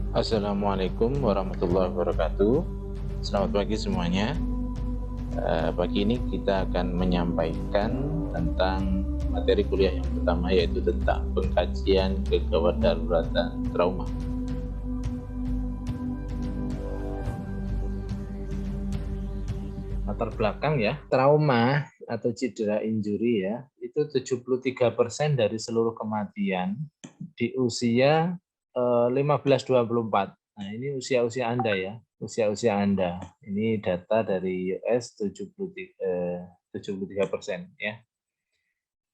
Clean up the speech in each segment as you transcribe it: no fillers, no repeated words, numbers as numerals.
Assalamualaikum warahmatullahi wabarakatuh. Selamat pagi semuanya. Pagi ini kita akan menyampaikan tentang materi kuliah yang pertama, yaitu tentang pengkajian kegawat daruratan trauma. Latar belakang ya, trauma atau cedera injury ya, itu 73% dari seluruh kematian di usia 15-24. Nah, ini usia-usia Anda ya, usia-usia Anda. Ini data dari US 73% ya.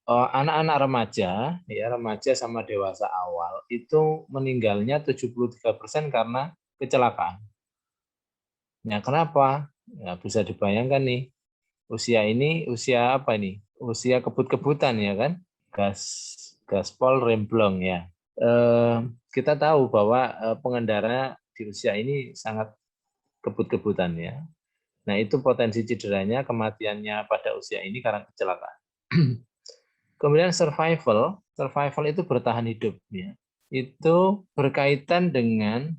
Anak-anak remaja, ya remaja sama dewasa awal itu meninggalnya 73% karena kecelakaan. Nah, kenapa? Ya, bisa dibayangkan nih, usia ini usia apa nih? Usia kebut-kebutan ya kan? Gaspol remblong ya. Kita tahu bahwa pengendara di usia ini sangat kebut-kebutan ya. Nah, itu potensi cederanya, kematiannya pada usia ini karena kecelakaan. Kemudian survival itu bertahan hidup ya. Itu berkaitan dengan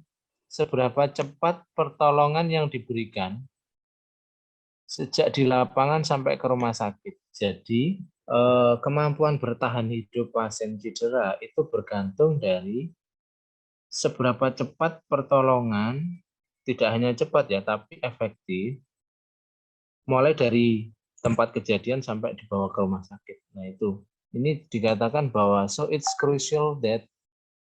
seberapa cepat pertolongan yang diberikan sejak di lapangan sampai ke rumah sakit. Jadi, kemampuan bertahan hidup pasien cedera itu bergantung dari seberapa cepat pertolongan, tidak hanya cepat ya, tapi efektif, mulai dari tempat kejadian sampai dibawa ke rumah sakit. Nah itu, ini dikatakan bahwa so it's crucial that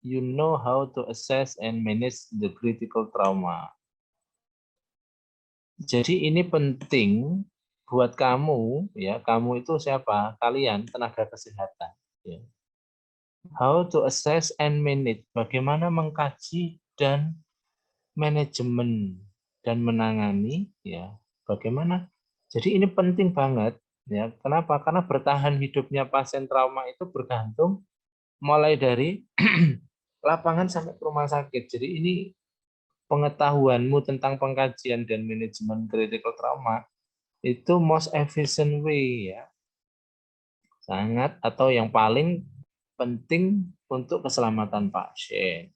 you know how to assess and manage the critical trauma. Jadi ini penting buat kamu, ya kamu itu siapa? Kalian tenaga kesehatan. Ya. How to assess and manage, bagaimana mengkaji dan manajemen dan menangani ya bagaimana. Jadi ini penting banget ya. Kenapa? Karena bertahan hidupnya pasien trauma itu bergantung mulai dari lapangan sampai ke rumah sakit. Jadi ini pengetahuanmu tentang pengkajian dan manajemen critical trauma itu most efficient way ya. Sangat atau yang paling penting untuk keselamatan pasien.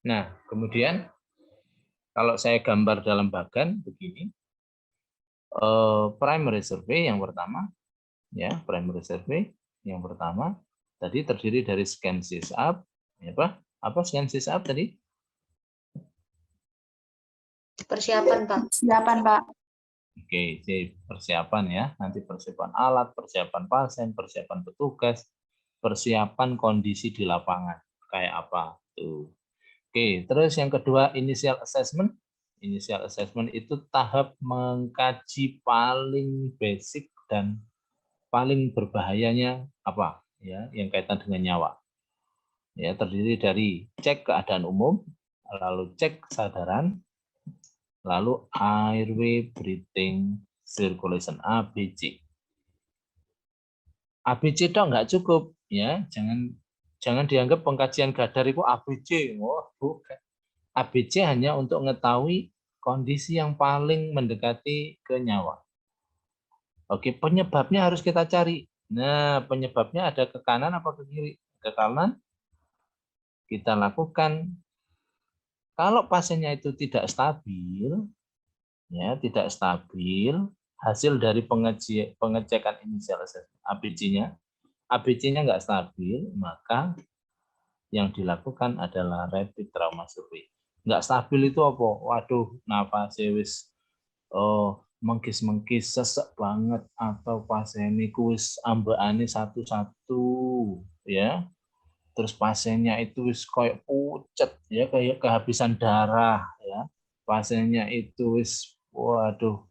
Nah, kemudian kalau saya gambar dalam bagan begini, primary survey yang pertama, ya primary survey yang pertama tadi terdiri dari scan sysap, ya, apa scan sysap tadi? Persiapan, Pak. Persiapan, Pak. Oke, jadi persiapan ya, nanti persiapan alat, persiapan pasien, persiapan petugas, persiapan kondisi di lapangan kayak apa tuh. Oke, terus yang kedua initial assessment. Initial assessment itu tahap mengkaji paling basic dan paling berbahayanya apa ya, yang kaitan dengan nyawa. Ya, terdiri dari cek keadaan umum, lalu cek kesadaran, lalu airway breathing circulation ABC. ABC dong nggak cukup ya, jangan dianggap pengkajian Gadar itu ABC. Oh, bukan. ABC hanya untuk mengetahui kondisi yang paling mendekati ke nyawa. Oke, penyebabnya harus kita cari. Nah, penyebabnya ada ke kanan apa ke kiri? Ke kanan, kita lakukan. Kalau pasiennya itu tidak stabil, ya tidak stabil, hasil dari pengecekan inisial ABC-nya nggak stabil, maka yang dilakukan adalah rapid trauma survey. Nggak stabil itu apa? Waduh, napasnya wis mengkis-mengkis sesek banget, atau pasiennya wis ambekane satu-satu ya. Terus pasiennya itu wis kayak pucet ya, kayak kehabisan darah ya. Pasiennya itu wis waduh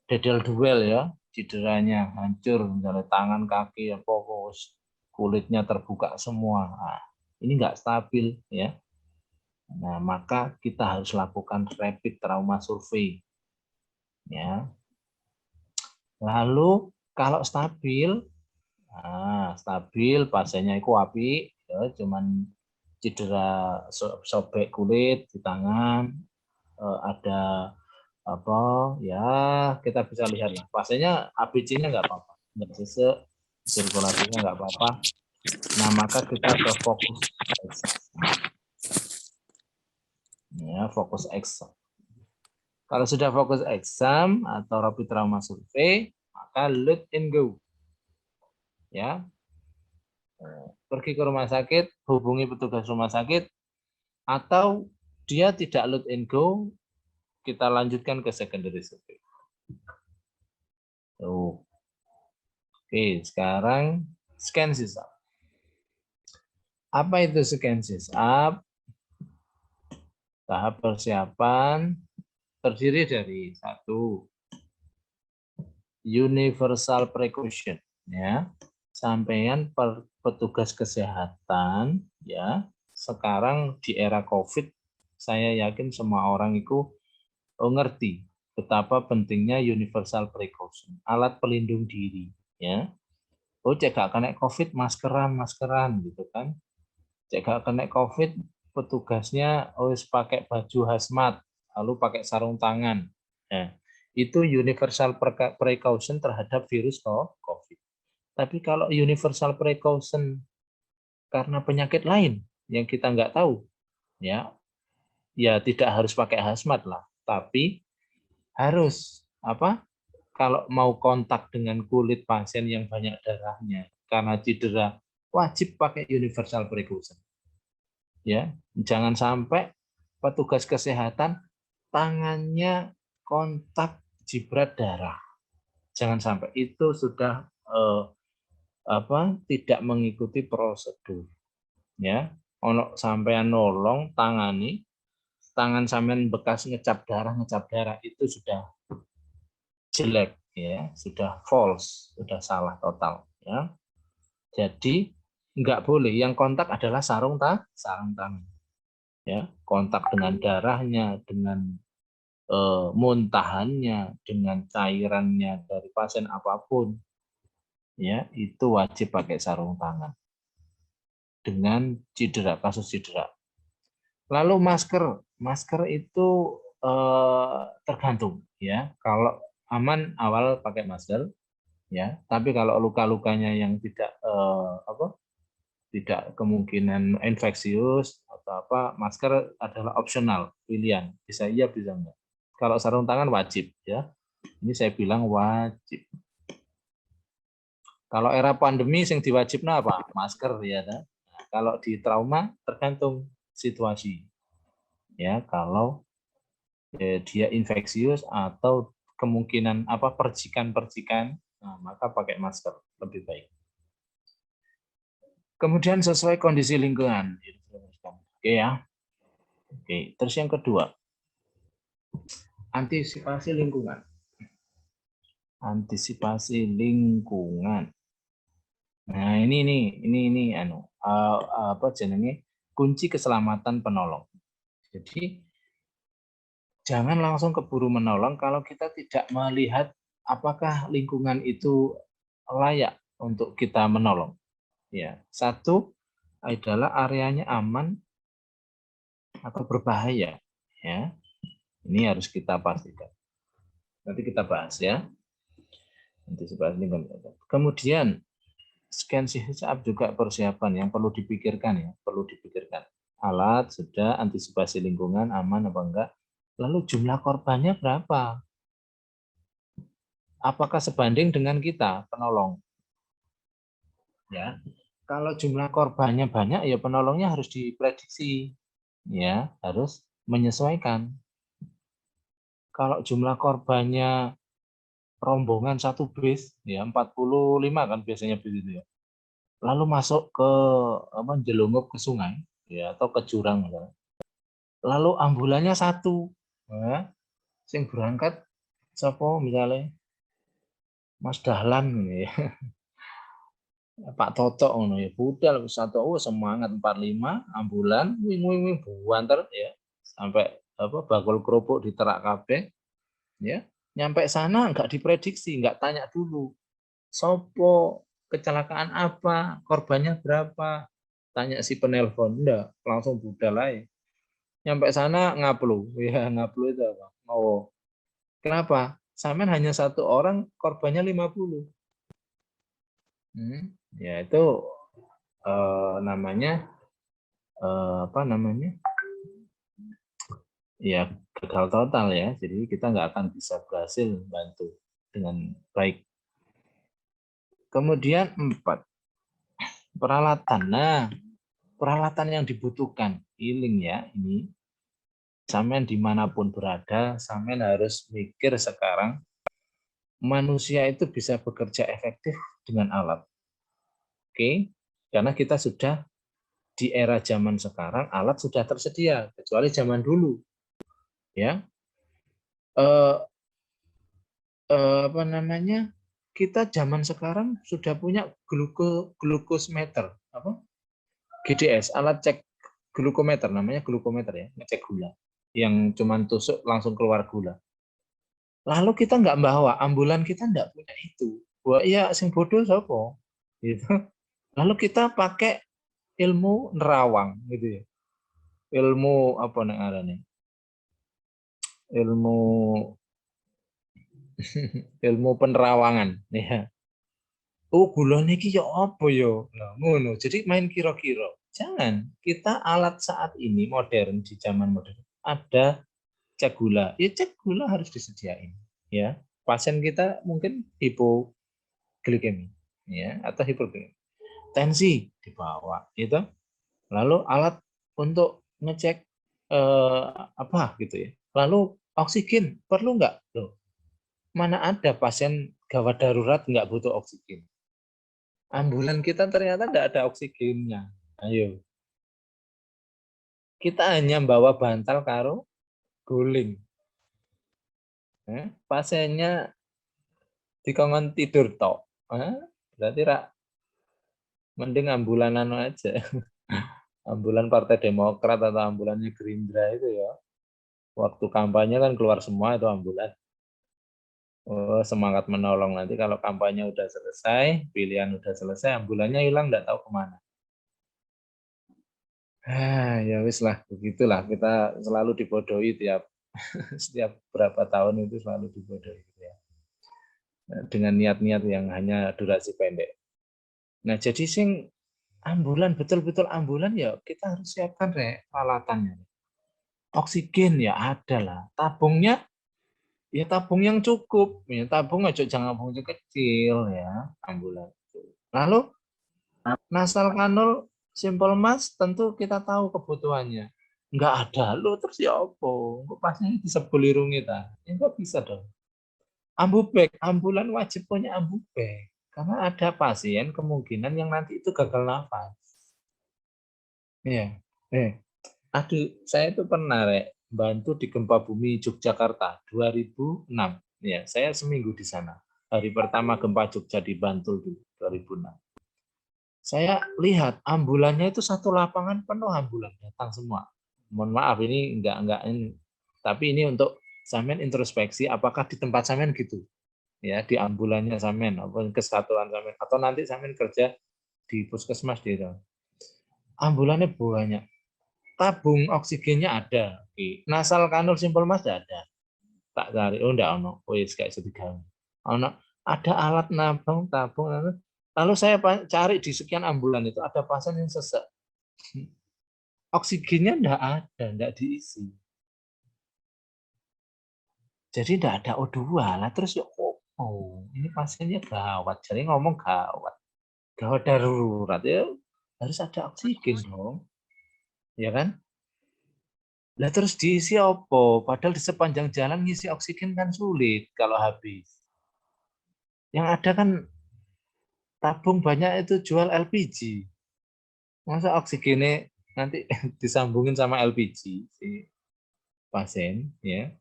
dedel duel ya, cederanya hancur, misalnya tangan kaki apa kulitnya terbuka semua. Nah, ini enggak stabil ya. Nah, maka kita harus lakukan rapid trauma survey ya. Lalu kalau stabil, nah, stabil pasiennya itu api ya, cuman cedera sobek kulit di tangan, ada apa ya, kita bisa lihat lah pasiennya ABC-nya nggak apa-apa, nggak sesek, sirkulasinya nggak apa-apa. Nah, maka kita ke fokus. Ya, fokus exam. Kalau sudah fokus exam atau rapid trauma survei, maka load and go. Ya, pergi ke rumah sakit, hubungi petugas rumah sakit, atau dia tidak load and go, kita lanjutkan ke secondary survey. Oke, sekarang scan sysap. Apa itu scan sysap? Tahap persiapan terdiri dari satu, universal precaution, ya. Sampean petugas kesehatan, ya. Sekarang di era COVID, saya yakin semua orang itu ngerti betapa pentingnya universal precaution, alat pelindung diri, ya. Oh, cek gak kena COVID, maskeran gitu kan. Cek gak kena COVID, petugasnya harus pakai baju hazmat, lalu pakai sarung tangan. Nah, itu universal precaution terhadap virus COVID. Tapi kalau universal precaution karena penyakit lain yang kita nggak tahu, ya tidak harus pakai hazmat lah. Tapi harus apa? Kalau mau kontak dengan kulit pasien yang banyak darahnya karena cedera, wajib pakai universal precaution. Ya, jangan sampai petugas kesehatan tangannya kontak jibrat darah. Jangan sampai itu sudah tidak mengikuti prosedur. Ya, ono sampean nolong tangani, tangan sampean bekas ngecap darah itu sudah jelek, ya, sudah false, sudah salah total, ya. Jadi nggak boleh, yang kontak adalah sarung tangan, ya, kontak dengan darahnya, dengan muntahannya, dengan cairannya dari pasien apapun, ya, itu wajib pakai sarung tangan dengan kasus cedera. Lalu masker itu tergantung, ya. Kalau aman awal pakai masker, ya. Tapi kalau luka-lukanya yang tidak kemungkinan infeksius atau masker adalah opsional, pilihan, bisa iya bisa enggak. Kalau sarung tangan wajib, ya. Ini saya bilang wajib. Kalau era pandemi yang diwajibnya apa? Masker, ya. Nah, kalau di trauma tergantung situasi, ya. Kalau dia infeksius atau kemungkinan percikan-percikan, nah, maka pakai masker lebih baik. Kemudian sesuai kondisi lingkungan. Oke, ya. Oke, terus yang kedua, antisipasi lingkungan. Antisipasi lingkungan. Nah, ini kunci keselamatan penolong. Jadi jangan langsung keburu menolong kalau kita tidak melihat apakah lingkungan itu layak untuk kita menolong. Ya, satu adalah areanya aman atau berbahaya, ya. Ini harus kita pastikan. Nanti kita bahas, ya. Antisipasi lingkungan. Kemudian scan sysap juga persiapan yang perlu dipikirkan, ya, perlu dipikirkan. Alat sudah, antisipasi lingkungan aman apa enggak. Lalu jumlah korbannya berapa? Apakah sebanding dengan kita penolong? Ya, kalau jumlah korbannya banyak, ya penolongnya harus diprediksi, ya, harus menyesuaikan. Kalau jumlah korbannya rombongan satu bis, ya 45 kan biasanya begitu, ya. Lalu masuk ke jelungup ke sungai, ya, atau ke jurang, ya. Lalu ambulannya satu, ya, sing berangkat siapa misalnya Mas Dahlan, ya. Pak Toto ngono ya, budal satu semangat 45 ambulan wing buanter, ya, sampai bakul kerupuk diterak kabeh, ya. Nyampe sana enggak diprediksi, enggak tanya dulu sopo, kecelakaan apa, korbannya berapa, tanya si penelpon, enggak, langsung budal aja. Nyampe sana ngaplu, ya, ngaplu itu apa? Oh, kenapa? Sampean hanya satu orang, korbannya 50. Ya itu namanya ya gagal total ya. Jadi kita nggak akan bisa berhasil bantu dengan baik. Kemudian 4, peralatan. Nah, peralatan yang dibutuhkan healing ya ini. Sampean dimanapun berada, sampean harus mikir sekarang manusia itu bisa bekerja efektif dengan alat. Oke, karena kita sudah di era zaman sekarang alat sudah tersedia, kecuali zaman dulu, ya. Apa namanya? Kita zaman sekarang sudah punya glukosmeter, apa? GDS, alat cek glukometer, namanya glukometer ya, ngecek gula, yang cuman tusuk langsung keluar gula. Lalu kita nggak bawa, ambulan kita nggak punya itu. Wah iya, sing bodoh sopo, gitu. Lalu kita pakai ilmu nerawang, gitu ya. Ilmu apa nih arane? Ilmu ilmu penerawangan, ya. Oh, gula niki ya apa ya? Nah, ngono. Jadi main kira-kira. Jangan. Kita alat saat ini modern di zaman modern ada cek gula. Ya cek gula harus disediain, ya. Pasien kita mungkin hipoglikemi, ya, atau hiperglikemi. Tensi dibawa, gitu. Lalu alat untuk ngecek apa gitu ya. Lalu oksigen perlu nggak? Loh, mana ada pasien gawat darurat nggak butuh oksigen? Ambulan kita ternyata nggak ada oksigennya. Ayo, kita hanya bawa bantal karo guling. Pasiennya dikongkon tidur tok. Berarti rak mending ambulan anu aja. Ambulan Partai Demokrat atau ambulannya Gerindra itu ya. Waktu kampanye kan keluar semua itu ambulan. Oh, semangat menolong, nanti kalau kampanye udah selesai, pilihan udah selesai, ambulannya hilang nggak tahu kemana. Ya wis lah, begitulah kita selalu dibodohi tiap setiap berapa tahun itu selalu dibodohi gitu ya. Dengan niat-niat yang hanya durasi pendek. Nah, jadi sing ambulan betul-betul ambulan ya kita harus siapkan peralatannya. Oksigen ya ada lah, tabungnya ya tabung yang cukup, ya tabung aja jangan tabung kecil ya ambulan. Lalu nasal kanul simpel mas tentu kita tahu kebutuhannya. Enggak ada, lo terus ya apa? Kok pasnya disebulirungi ta? Ya enggak bisa dong. Ambubek, ambulan wajib punya ambubek. Karena ada pasien kemungkinan yang nanti itu gagal nafas. Ya. Aduh, saya itu pernah bantu di gempa bumi Yogyakarta 2006. Ya, saya seminggu di sana. Hari pertama gempa Jogja di Bantul dulu 2006. Saya lihat ambulannya itu satu lapangan penuh ambulan datang semua. Mohon maaf ini enggak ini, tapi ini untuk sampean introspeksi apakah di tempat sampean gitu ya, di ambulannya sampean apa kesatuan sampean atau nanti sampean kerja di puskesmas di itu. Ambulannya banyak. Tabung oksigennya ada. Oke. Nasal kanul simpel mas ada. Tak cari, oh enggak ono. Oh yes, kayak sediga. Ono ada alat nabung tabung. Lalu saya cari di sekian ambulan itu ada pasien yang sesak. Oksigennya enggak diisi. Jadi enggak ada O2 lah. Terus ya, oh ini pasiennya gawat. Jadi ngomong gawat. Gawat darurat ya harus ada oksigen dong. Ya kan? Lah terus diisi apa? Padahal di sepanjang jalan ngisi oksigen kan sulit kalau habis. Yang ada kan tabung banyak itu jual LPG. Masa oksigennya nanti disambungin sama LPG si pasien ya.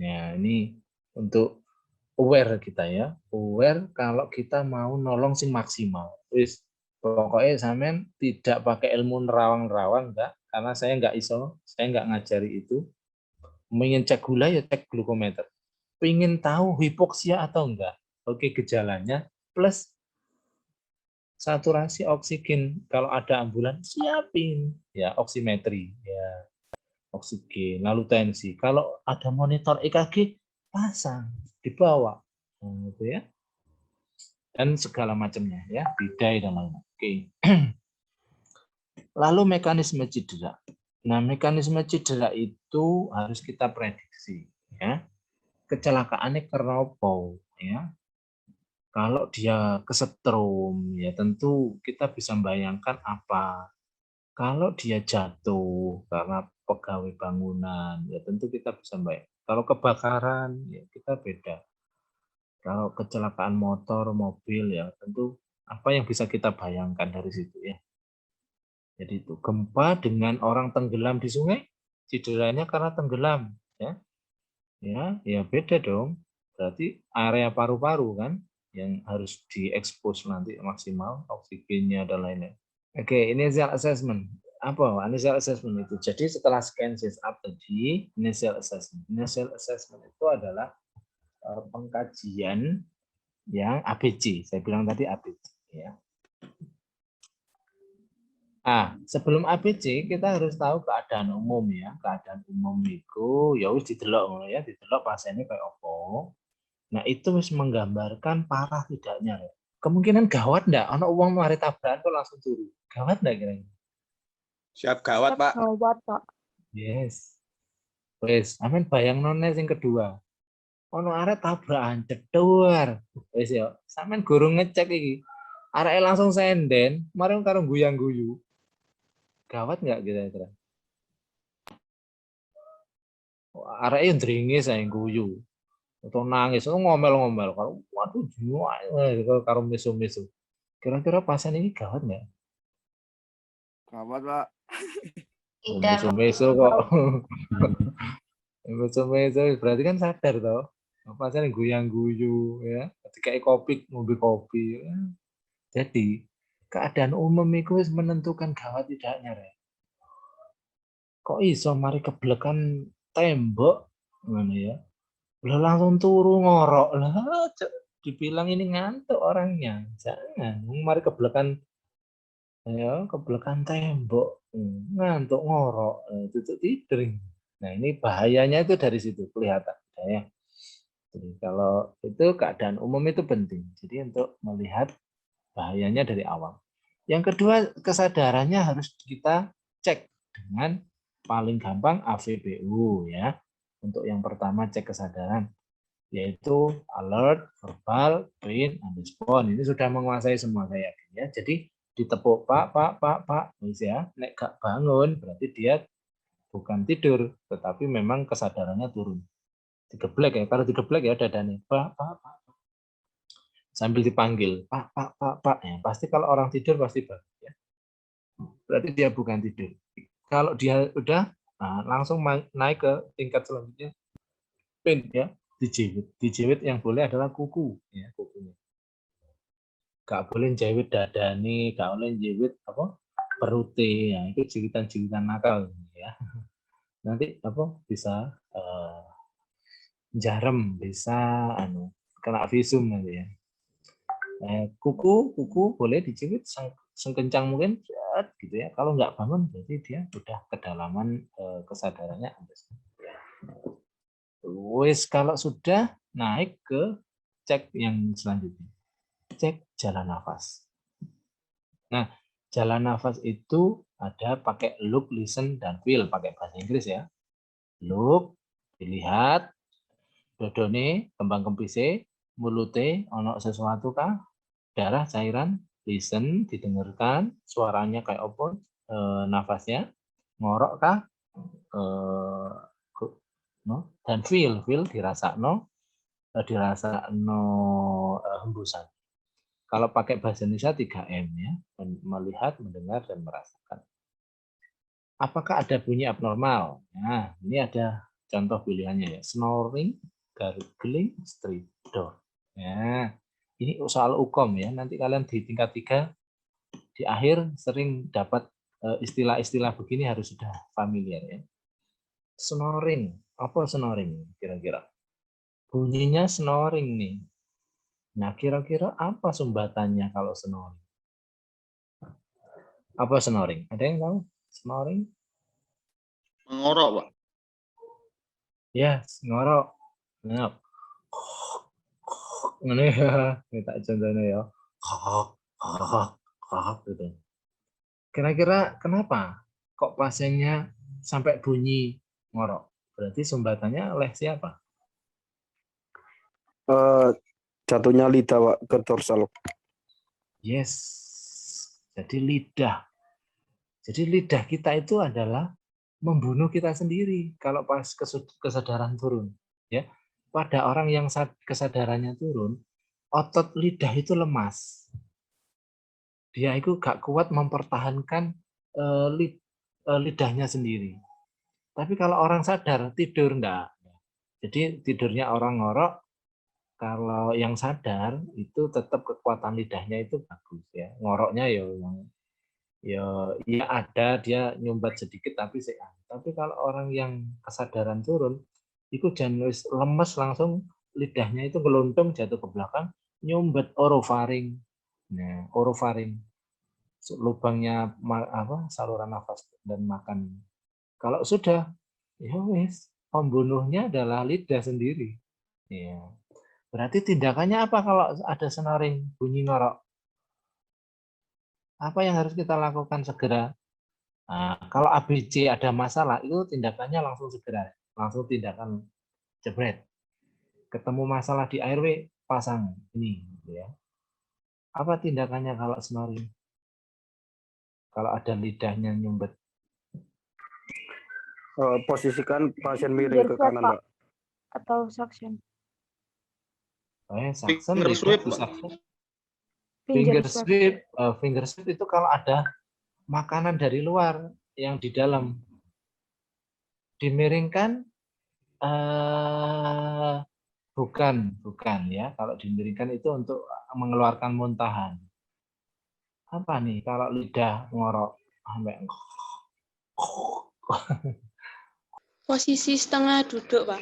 Ya, ini untuk aware kita ya. Aware kalau kita mau nolong sing maksimal. Terus pokoknya sampean tidak pakai ilmu nerawang-nerawang enggak, karena saya enggak iso, saya enggak ngajari itu. Ingin cek gula ya cek glukometer. Pengen tahu hipoksia atau enggak. Oke, gejalanya plus saturasi oksigen. Kalau ada ambulan siapin ya oksimetri ya oksigen, lalu tensi. Kalau ada monitor EKG pasang dibawa. Gitu ya. Dan segala macamnya ya, bidai dan lain-lain. Oke. Lalu mekanisme cedera. Nah, mekanisme cedera itu harus kita prediksi, ya. Kecelakaannya karena apa, ya? Kalau dia kesetrum, ya tentu kita bisa bayangkan apa. Kalau dia jatuh karena pegawai bangunan, ya tentu kita bisa bayangkan. Kalau kebakaran, ya kita beda. Kalau kecelakaan motor, mobil, ya tentu apa yang bisa kita bayangkan dari situ, ya. Jadi itu gempa dengan orang tenggelam di sungai, cederanya karena tenggelam, ya. Ya beda dong. Berarti area paru-paru kan yang harus diekspos nanti maksimal oksigennya dan lain-lain. Oke, initial assessment. Apa initial assessment itu? Jadi setelah scan chest up tadi, initial assessment. Initial assessment itu adalah pengkajian yang ABC. Saya bilang tadi ABC, ya. Nah, sebelum ABC kita harus tahu keadaan umum, ya. Keadaan umum itu ya wis didelok, ya, didelok pasiennya kayak apa. Nah, itu wis menggambarkan parah tidaknya, ya. Kemungkinan gawat enggak? Ono uang mari tabrakan kok langsung turu. Gawat enggak kira-kira? Siap gawat, Pak. Gawat, Pak. Yes. Wis, amin bayang none sing kedua. Ono arek tabrakan cedhur. Wis ya, sampean gurung ngecek iki. Areke langsung senden, mari karo guyang-guyu. Gawat enggak kira-kira? Areke ndringis ae guyu. Atau nangis, ngomel-ngomel karo waduh karo misu-misu. Kira-kira pasien ini gawat enggak? Gawat, Pak. Tidak. Misu-misu kok. Misu-misu berarti kan sadar toh. Pasien guyang-guyu ya, ketika kopi ngombe kopi. Ya. Jadi keadaan umum itu menentukan gawat tidaknya, Rek. Kok iso mari keblekan tembok ngono ya. Lah langsung turu ngorok. Lah dibilang ini ngantuk orangnya. Jangan, mari keblekan ya, keblekan tembok. Ngantuk ngorok, tutup tidur. Nah, ini bahayanya itu dari situ kelihatan ya. Jadi kalau itu keadaan umum itu penting. Jadi untuk melihat bahayanya dari awal. Yang kedua, kesadarannya harus kita cek dengan paling gampang AVBU ya. Untuk yang pertama cek kesadaran yaitu alert, verbal, brain, and respond. Ini sudah menguasai semua saya yakin ya. Jadi ditepuk Pak, ya. Nek gak bangun berarti dia bukan tidur, tetapi memang kesadarannya turun. Digeblek ya, kalau digeblek ya dadanya, Pak. Sambil dipanggil, Pak. Ya, pasti kalau orang tidur pasti bangun ya. Berarti dia bukan tidur. Kalau dia udah langsung naik ke tingkat selanjutnya, pin ya, dijewit yang boleh adalah kuku ya, kukunya. Gak boleh jewit dadani, gak boleh jewit apa perute ya, itu jiwitan-jiwitan nakal ya. Nanti apa bisa jarem, bisa kena visum nanti ya. Kuku boleh dijepit sekencang mungkin gitu ya. Kalau nggak bangun berarti dia sudah kedalaman kesadarannya. Wis kalau sudah naik ke cek yang selanjutnya. Cek jalan nafas. Nah, jalan nafas itu ada pakai look, listen, dan feel. Pakai bahasa Inggris ya. Look, dilihat, dodone, kembang kempise, mulute, ono sesuatu kah? Darah, cairan, listen, didengarkan, suaranya kayak apa, nafasnya, ngorok kah, no? Dan feel dirasakno hembusan. Kalau pakai bahasa Indonesia 3M ya, melihat, mendengar, dan merasakan. Apakah ada bunyi abnormal? Nah, ini ada contoh pilihannya ya, snoring, gargling, stridor. Ya, ini soal UKOM ya, nanti kalian di tingkat 3 di akhir sering dapat istilah-istilah begini harus sudah familiar ya. Snoring, apa snoring kira-kira? Bunyinya snoring nih. Nah, kira-kira apa sumbatannya kalau snoring? Apa snoring? Ada yang tahu? Snoring? Mengorok, Pak. Ya, ngorok. Nah, ini ya, kita contohnya ya. Gitu. Kira-kira kenapa kok pasiennya sampai bunyi ngorok. Berarti sumbatannya oleh siapa? Jatuhnya lidah Pak, ke dorsal. Yes. Jadi lidah. Jadi lidah kita itu adalah membunuh kita sendiri kalau pas kesadaran turun. Ya, pada orang yang kesadarannya turun, otot lidah itu lemas. Dia itu gak kuat mempertahankan lidahnya sendiri. Tapi kalau orang sadar tidur enggak. Jadi tidurnya orang ngorok, kalau yang sadar itu tetap kekuatan lidahnya itu bagus ya. Ngoroknya ya ada dia nyumbat sedikit tapi sehat. Tapi kalau orang yang kesadaran turun, itu jangan lemes langsung lidahnya itu geluntung jatuh ke belakang, nyumbat orofaring. Nah, orofaring lubangnya saluran nafas dan makan. Kalau sudah, ya wis, pembunuhnya adalah lidah sendiri. Ya. Berarti tindakannya apa kalau ada snoring, bunyi ngorok? Apa yang harus kita lakukan segera? Nah, kalau ABC ada masalah, itu tindakannya langsung segera. Langsung tindakan jebret. Ketemu masalah di airway, pasang ini. Ya. Apa tindakannya kalau snoring? Kalau ada lidahnya nyumbet. Posisikan pasien miring ke kanan, Pak. Atau suction. Suction, Finger sweep, Pak. Finger sweep itu kalau ada makanan dari luar yang di dalam dimiringkan, bukan ya. Kalau dimiringkan itu untuk mengeluarkan muntahan. Apa nih kalau lidah ngorok sampai Posisi setengah duduk, Pak.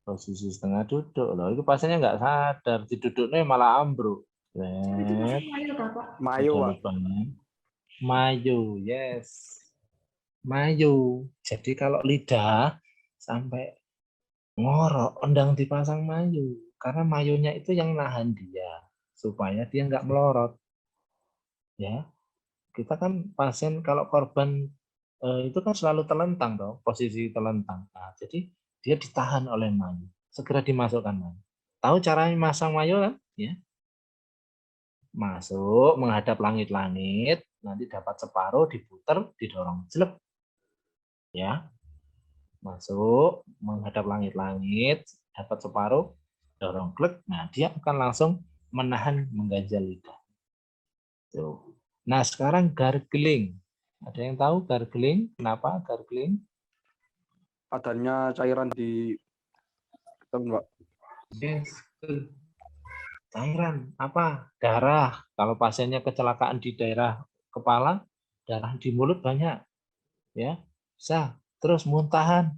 posisi setengah duduk loh, itu pasiennya nggak sadar, diduduknya malah ambruk. Mayu, Pak. Mayu, yes. Mayu. Jadi kalau lidah sampai ngorok, endang dipasang mayu. Karena mayunya itu yang nahan dia supaya dia nggak melorot. Ya, kita kan pasien kalau korban itu kan selalu telentang toh, posisi telentang. Nah, jadi dia ditahan oleh mayu, segera dimasukkan mayu. Tahu caranya masang mayu kan? Ya, masuk menghadap langit-langit, nanti dapat separuh, diputer, didorong, jelek. Ya, masuk menghadap langit-langit, dapat separuh, dorong klik. Nah, dia akan langsung menahan mengganjal lidah. Tuh. Nah, sekarang gargling. Ada yang tahu gargling? Kenapa gargling? Adanya cairan di Pak. Yes. Cairan apa? Darah. Kalau pasiennya kecelakaan di daerah kepala, darah di mulut banyak. Ya, bisa. Terus muntahan.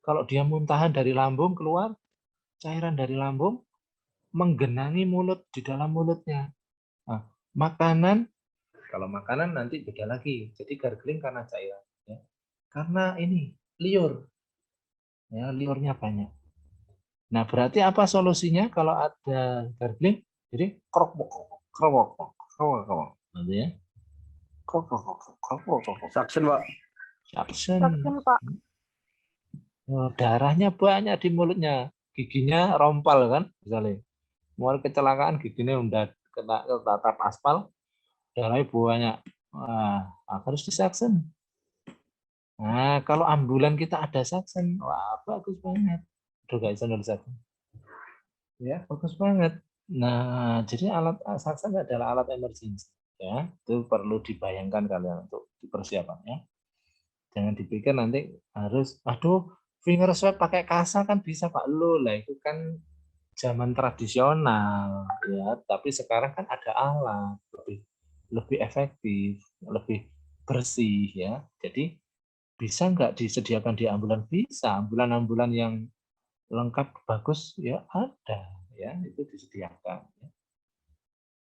Kalau dia muntahan dari lambung keluar, cairan dari lambung menggenangi mulut di dalam mulutnya. Nah, makanan, kalau makanan nanti beda lagi. Jadi gargling karena cairan. Ya. Karena ini liur. Ya, liurnya banyak. Nah, berarti apa solusinya kalau ada gargling? Jadi krok gitu ya. Suction, Pak. Suction. Pak. Darahnya banyak di mulutnya. Giginya rompal kan, misalnya. Mau kecelakaan giginya udah kena tatap aspal, darahnya banyak. Wah, harus di suction. Nah, kalau ambulan kita ada suction, wah bagus banget. Udah gak bisa nulis suction. Ya, bagus banget. Nah, jadi alat suction adalah alat emergency. Ya, itu perlu dibayangkan kalian untuk dipersiapkan ya. Jangan dipikir nanti harus, aduh, finger swab pakai kasa kan bisa Pak. Lah itu kan zaman tradisional ya, tapi sekarang kan ada alat lebih efektif, lebih bersih ya. Jadi bisa nggak disediakan di ambulan? Bisa. Ambulan-ambulan yang lengkap bagus ya ada ya, itu disediakan.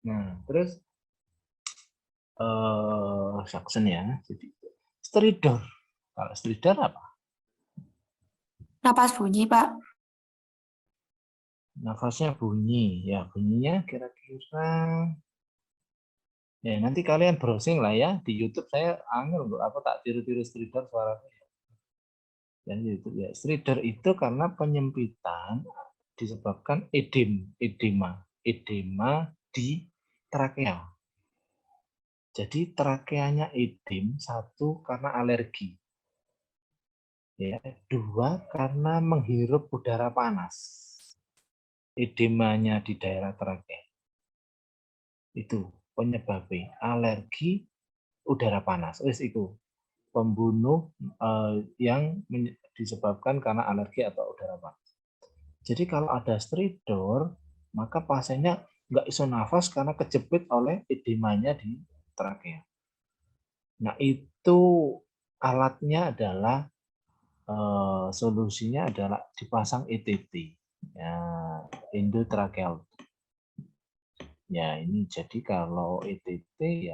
Nah, terus suction ya. Jadi stridor. Kalau stridor apa? Napas bunyi, Pak. Nafasnya bunyi, ya bunyinya kira-kira Ya, nanti kalian browsing lah ya di YouTube. Saya angel loh, aku tak tiru-tiru Strider suaranya. Dan YouTube ya, Strider itu karena penyempitan disebabkan edema di trakea. Jadi trakeanya edem, satu karena alergi, ya, dua karena menghirup udara panas. Edemanya di daerah trakea itu penyebabnya alergi udara panas. Wis itu pembunuh yang disebabkan karena alergi atau udara panas. Jadi kalau ada stridor, maka pasiennya nggak iso nafas karena kejepit oleh edemanya di trakea. Nah itu alatnya adalah solusinya adalah dipasang ETT, ya, endotracheal. Ya ini jadi kalau ETT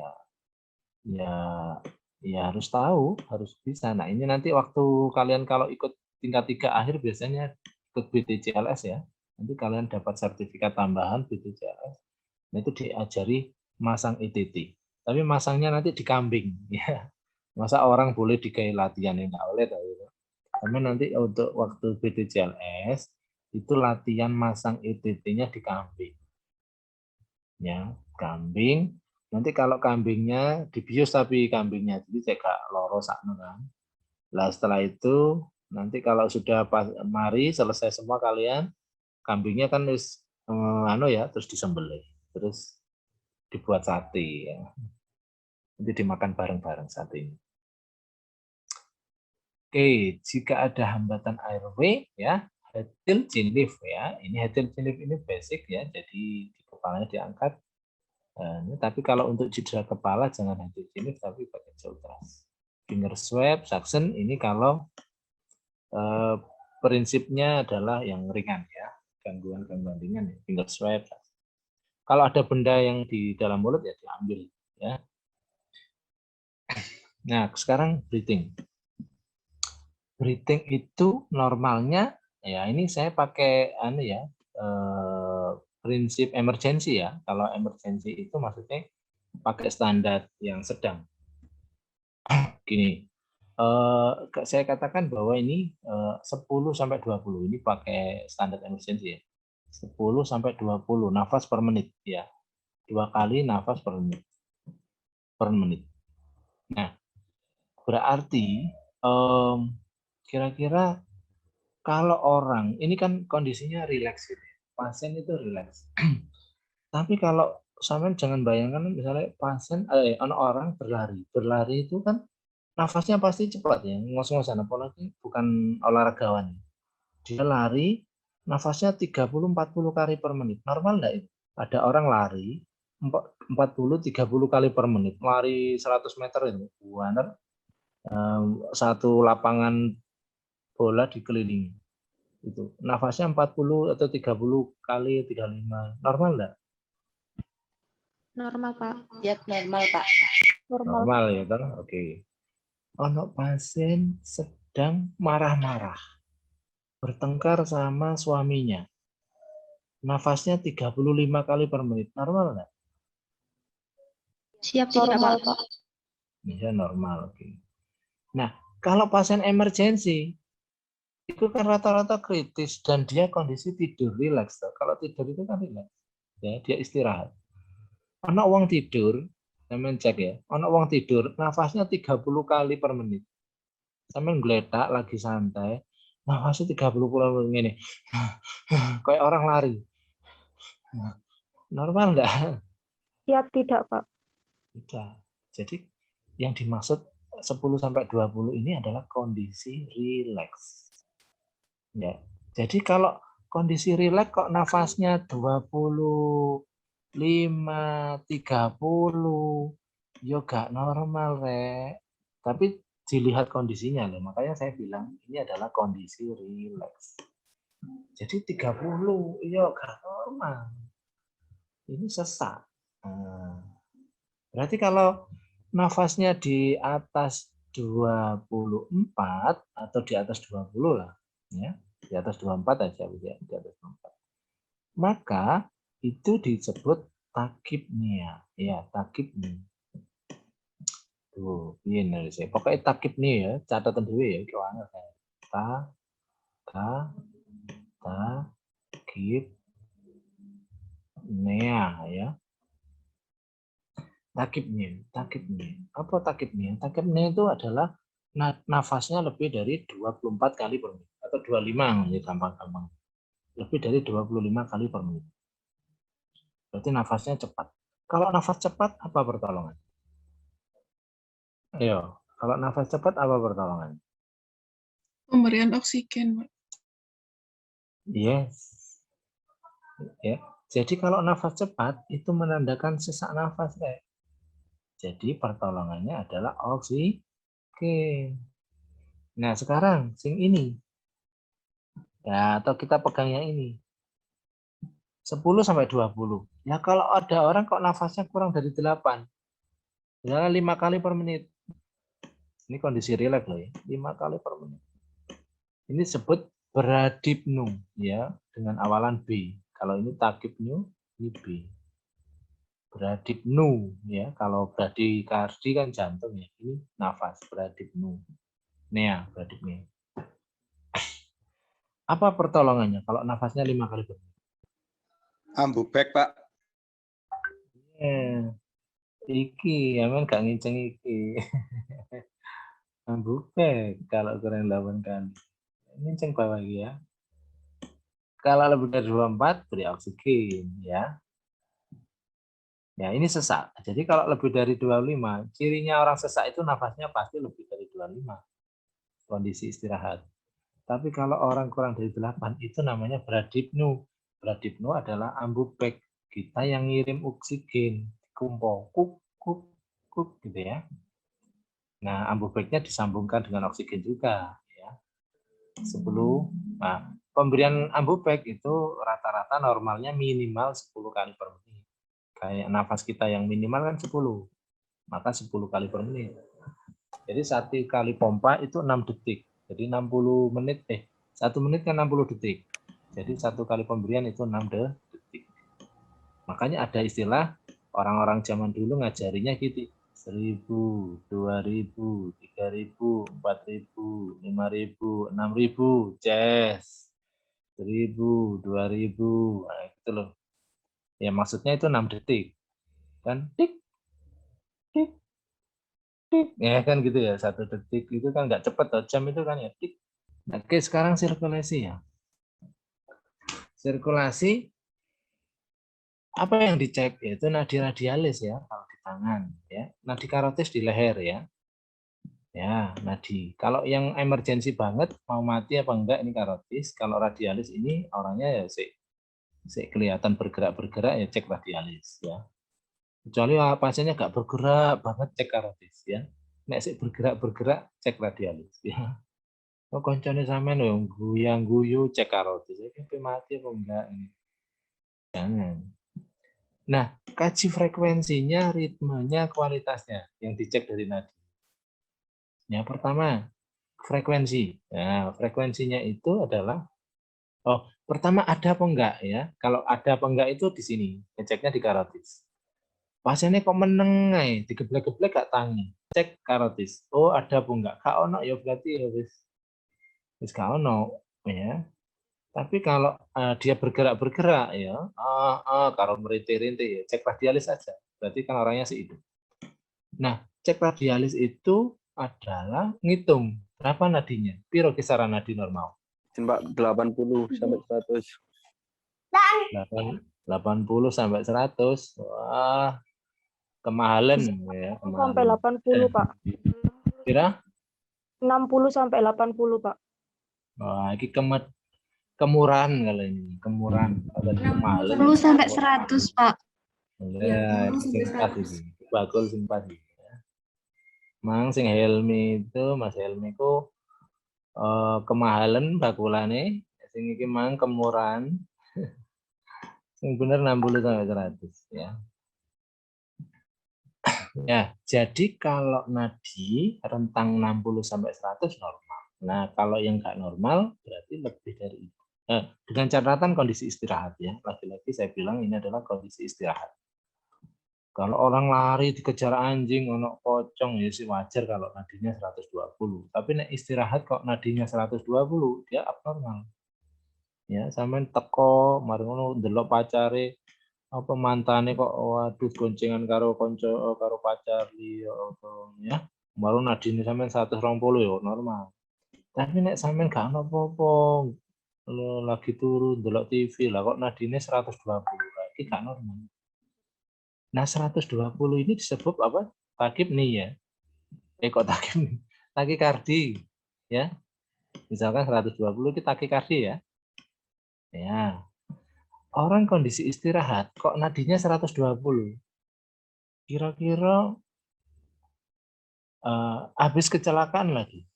ya harus tahu, harus bisa. Nah ini nanti waktu kalian kalau ikut tingkat 3 akhir biasanya ikut BTCLS ya. Nanti kalian dapat sertifikat tambahan BTCLS. Nah itu diajari masang ETT. Tapi masangnya nanti di kambing ya. Masa orang boleh dikai latihan ya nggak boleh tahu. Karena nanti untuk waktu BTCLS itu latihan masang ETT-nya di kambing. Ya, kambing. Nanti kalau kambingnya dibius tapi kambingnya jadi cek loro sakno kan. Lah setelah itu nanti kalau sudah mari selesai semua kalian, kambingnya kan wis terus disembelih, terus dibuat sate ya. Nanti dimakan bareng-bareng satenya. Oke, jika ada hambatan airway ya, hetil chinlift ya. Ini hetil chinlift ini basic ya, jadi di kepalanya diangkat. Tapi kalau untuk cedera kepala jangan hetil chinlift tapi pakai jaw thrust. Finger swab, suction ini kalau prinsipnya adalah yang ringan ya, gangguan-gangguan ringan ya, finger swab. Kalau ada benda yang di dalam mulut ya diambil ya. Nah, sekarang breathing. Breathing itu normalnya ya ini saya pakai prinsip emergency ya. Kalau emergency itu maksudnya pakai standar yang sedang. Gini, saya katakan bahwa ini 10 sampai 20 ini pakai standar emergency ya. 10 sampai 20 nafas per menit ya. 2 kali nafas per menit. Nah, berarti kira-kira kalau orang ini kan kondisinya rileks gitu. Pasien itu rileks. Tapi kalau sampean jangan bayangkan misalnya pasien orang berlari itu kan nafasnya pasti cepat ya, ngos-ngosan apalagi bukan olahragawan. Dia lari nafasnya 30-40 kali per menit. Normal enggak itu? Ada orang lari 40-30 kali per menit, lari 100 meter itu. Benar. Satu lapangan bola dikelilingi. Itu nafasnya 40 atau 30 kali 35. Normal enggak? Normal, Pak. Ya, normal, Pak. Normal ya toh. Oke. Ono pasien sedang marah-marah. Bertengkar sama suaminya. Nafasnya 35 kali per menit. Normal enggak? Siap tidak, Normal, Pak? Pak. Ya normal. Oke. Nah, kalau pasien emergency itu kan rata-rata kritis dan dia kondisi tidur rileks. Kalau tidur itu kan rileks. Ya, dia istirahat. Anak uang tidur, sampean cek ya. Anak uang tidur, nafasnya 30 kali per menit. Sampean geletak lagi santai, nafasnya 30 kali per menit. Kayak orang lari. Normal enggak? Siap tidak, Pak. Tidak. Jadi yang dimaksud 10 sampai 20 ini adalah kondisi rileks. Ya. Jadi kalau kondisi rileks kok nafasnya 25, 30, yo gak normal, Rek. Tapi dilihat kondisinya loh. Makanya saya bilang ini adalah kondisi rileks. Jadi 30, yo gak normal. Ini sesak. Berarti kalau nafasnya di atas 24 atau di atas 20 lah, ya, di atas 24 aja, ya, di atas 24. Maka itu disebut takibnia, ya takibni. Tuh, ini sih. Pokoknya takibni ya, catatan dulu ya, keuangan kayak takibnia ya. Takibni. Apa takibni? Takibni itu adalah nafasnya lebih dari 24 kali per menit atau 25 ya gampang-gampang. Lebih dari 25 kali per menit. Berarti nafasnya cepat. Kalau nafas cepat apa pertolongan? Ayo, kalau nafas cepat apa pertolongan? Pemberian oksigen, Pak. Yes. Ya. Jadi kalau nafas cepat itu menandakan sesak nafas, kayak. Jadi pertolongannya adalah oksigen. Nah, sekarang sing ini. Ya, atau kita pegang yang ini. 10 sampai 20. Ya kalau ada orang kok nafasnya kurang dari 8. Misalnya 5 kali per menit. Ini kondisi rileks loh ya. 5 kali per menit. Ini disebut bradipnu ya, dengan awalan B. Kalau ini takibnu, ini B. Bradipnu ya, kalau bradikardi kan jantung ya. Ini nafas bradipnu. Nea, bradipnu. Apa pertolongannya kalau nafasnya 5 kali per menit? Ambubek, Pak. Iki, aman gak nginceng iki. Ambubek kalau kurang 8 kali. Nginceng bawah ya. Kalau lebih dari 24 beri oksigen ya. Ya, ini sesak. Jadi kalau lebih dari 25, cirinya orang sesak itu nafasnya pasti lebih dari 25. Kondisi istirahat. Tapi kalau orang kurang dari 8 itu namanya bradipnu. Bradipnu adalah ambubek. Kita yang ngirim oksigen, kumpul kuk kuk kuk gitu ya. Nah, ambubeknya disambungkan dengan oksigen juga ya. 10. Nah, pemberian ambubek itu rata-rata normalnya minimal 10 kali per menit. Kayak nafas kita yang minimal kan 10. Maka 10 kali per menit. Jadi 1 kali pompa itu 6 detik. Jadi 60 menit 1 menit kan 60 detik. Jadi 1 kali pemberian itu 6 detik. Makanya ada istilah orang-orang zaman dulu ngajarinya gitu. 1000, 2000, 3000, 4000, 5000, 6000, ces. 1000, 2000, nah gitu loh. Ya maksudnya itu 6 detik. Kan tik, tik, tik. Ya kan gitu ya, 1 detik itu kan nggak cepet loh, jam itu kan ya tik. Nah, oke, sekarang sirkulasi ya. Sirkulasi apa yang dicek yaitu nadi radialis ya kalau di tangan ya, nadi karotis di leher ya. Ya, nadi. Kalau yang emergensi banget mau mati apa enggak ini karotis, kalau radialis ini orangnya ya sih kelihatan bergerak-bergerak ya cek radialis ya. Kecuali pasiennya nggak bergerak banget cek karotis ya. Nek sih bergerak-bergerak cek radialis ya. Oh koncone sampean yo guyang guyu cek karotis. Iki mati apa enggak ini. Jangan. Nah, kaji frekuensinya, ritmenya, kualitasnya yang dicek dari nadi. Yang pertama, frekuensi. Nah, frekuensinya itu adalah pertama ada apa enggak ya? Kalau ada apa enggak itu di sini, ngeceknya di karotis. Pasiennya kok meneng ae, digeblek-geblek gak tangi. Cek karotis. Oh, ada apa enggak? Kak ono ya berarti ya wis gak ono ya. Tapi kalau dia bergerak-bergerak ya, kalau merintih-rintih ya, cek radialis saja. Berarti kan orangnya sih hidup. Nah, cek radialis itu adalah ngitung berapa nadinya. Piro kisaran nadi normal? Mbak 80 sampai 100. 80 sampai 100. Wah, kemahalan ya. Sampai 80, Pak. Kira? 60 sampai 80, Pak. Wah, ini kemurahan kali ini, kemurahan. 60 sampai 100, Pak. Ya, sing pas iki. Bakul sing pas iki. Mang sing Helmi itu, Mas Helmi ku kemahalan bakulane, sing iki mang kemurahan. Sing bener 60 sampai 100 ya. Ya, jadi kalau nadi rentang 60 sampai 100 normal. Nah, kalau yang nggak normal berarti lebih dari itu. Dengan catatan kondisi istirahat ya. Lagi-lagi saya bilang ini adalah kondisi istirahat. Kalau orang lari dikejar anjing, ono pocong ya sih wajar kalau nadinya 120. Tapi nek istirahat kok nadinya 120, dia abnormal. Ya, sampean teko mari ngono ndelok pacare apa mantane kok waduh goncengan karo konco karo pacar liya ya. Baru nadine sampean 120 ya normal. Tapi nek sampean gak ono apa-apa, lagi turu ndelok TV lah kok nadine 120, berarti gak normal. Nah, 120 ini disebut apa? Takipnia. Kok takipnia? Takikardi. Ya. Misalkan 120 itu takikardi ya. Ya. Orang kondisi istirahat kok nadinya 120. Kira-kira habis kecelakaan lagi.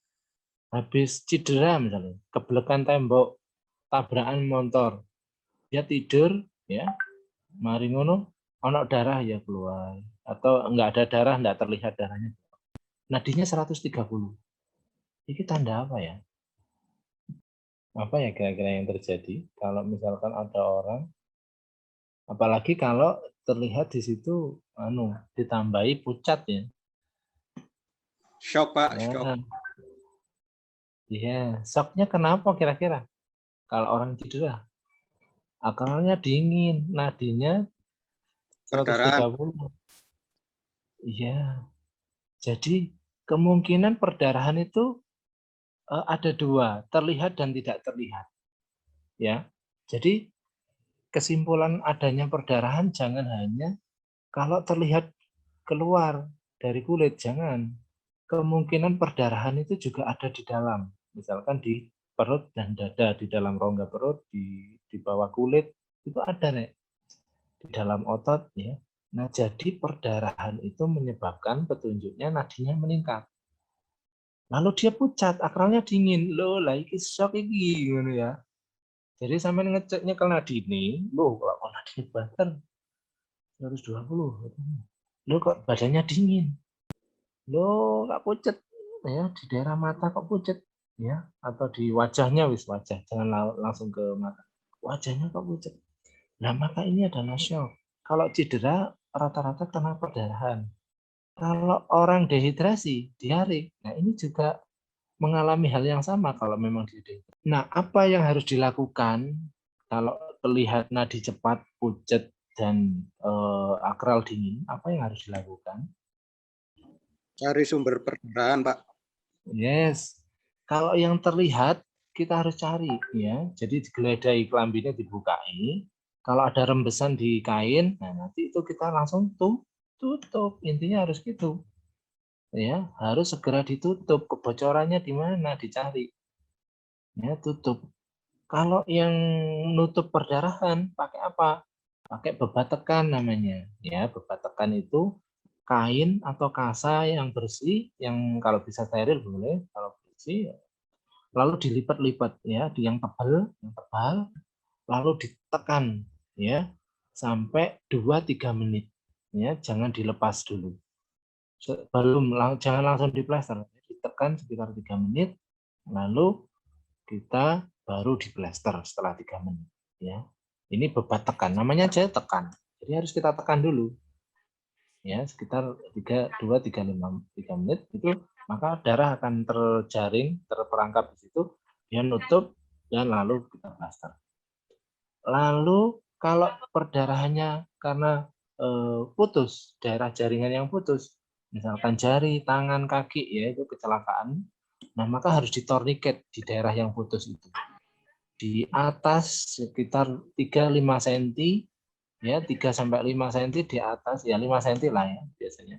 Habis cedera misalnya, kebelekan tembok, tabrakan motor. Dia tidur ya. Mari ngono ono darah ya keluar atau enggak ada darah, enggak terlihat darahnya. Nadinya 130. Ini tanda apa ya? Apa ya kira-kira yang terjadi kalau misalkan ada orang, apalagi kalau terlihat di situ ditambahi pucat ya. Shock, Pak. Shock. Iya, shocknya kenapa kira-kira? Kalau orang cedera, akalnya dingin, nadinya 130. Iya. Jadi kemungkinan perdarahan itu ada dua, terlihat dan tidak terlihat. Ya. Jadi kesimpulan adanya perdarahan jangan hanya kalau terlihat keluar dari kulit, jangan. Kemungkinan perdarahan itu juga ada di dalam. Misalkan di perut dan dada, di dalam rongga perut, di bawah kulit, itu ada, Nek. Di dalam otot ya. Nah, jadi perdarahan itu menyebabkan petunjuknya nadinya meningkat. Lalu dia pucat, akralnya dingin. Loh, lah iki shock iki ngono ya. Jadi sampai ngeceknya ke nadine, loh kalau nadine banter 120. Loh kok badannya dingin. Loh, kok pucat ya, di daerah mata kok pucat ya, atau di wajahnya wajah, jangan langsung ke mata. Wajahnya kok pucat. Nah, maka ini adalah shock. Kalau cedera rata-rata kena perdarahan. Kalau orang dehidrasi, diare, nah ini juga mengalami hal yang sama kalau memang dehidrasi. Nah, apa yang harus dilakukan kalau terlihat nadi cepat, pucat, dan akral dingin? Apa yang harus dilakukan? Cari sumber perdarahan, Pak. Yes. Kalau yang terlihat, kita harus cari. Ya. Jadi digeledahi, kelambinya dibukai. Kalau ada rembesan di kain, nah nanti itu kita langsung tutup. Intinya harus gitu. Ya, harus segera ditutup. Kebocorannya di mana? Dicari. Ya, tutup. Kalau yang nutup perdarahan pakai apa? Pakai bebat tekan namanya. Ya, bebat tekan itu kain atau kasa yang bersih, yang kalau bisa steril boleh, kalau bersih lalu dilipat-lipat ya, di yang tebal, lalu ditekan ya sampai 2-3 menit. Ya, jangan dilepas dulu. Jangan langsung diplester, ditekan sekitar 3 menit, lalu kita baru diplester setelah 3 menit. Ya, ini bebat tekan, namanya aja tekan. Jadi harus kita tekan dulu. Ya, sekitar 2-3 menit itu, maka darah akan terjaring, terperangkap di situ, dia nutup dan lalu kita plaster. Lalu kalau perdarahannya karena putus, daerah jaringan yang putus, misalkan jari, tangan, kaki, ya itu kecelakaan, nah maka harus ditorniket di daerah yang putus itu. Di atas sekitar 3-5 cm, ya 3-5 cm di atas, ya 5 cm lah ya biasanya.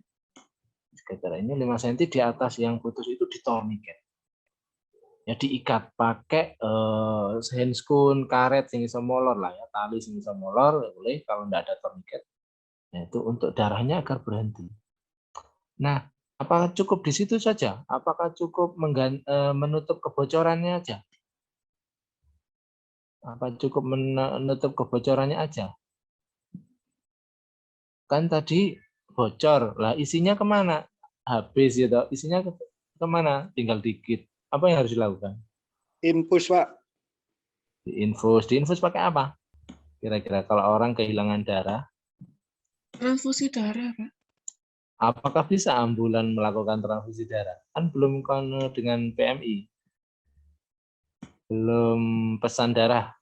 Sekitar ini 5 cm di atas yang putus itu ditorniket. Ya diikat pakai handscoon, karet sing iso molor lah ya, tali sing iso molor boleh kalau enggak ada torniket. Nah, itu untuk darahnya agar berhenti. Nah, apakah cukup di situ saja? Apakah cukup menutup kebocorannya aja? Apa cukup menutup kebocorannya aja? Kan tadi bocor, lah isinya kemana? Habis gitu, isinya kemana? Tinggal dikit. Apa yang harus dilakukan? Infus, Pak. Diinfus pakai apa? Kira-kira kalau orang kehilangan darah, Transfusi darah, Pak. Apakah bisa ambulan melakukan transfusi darah? Kan belum kono dengan PMI. Belum pesan darah.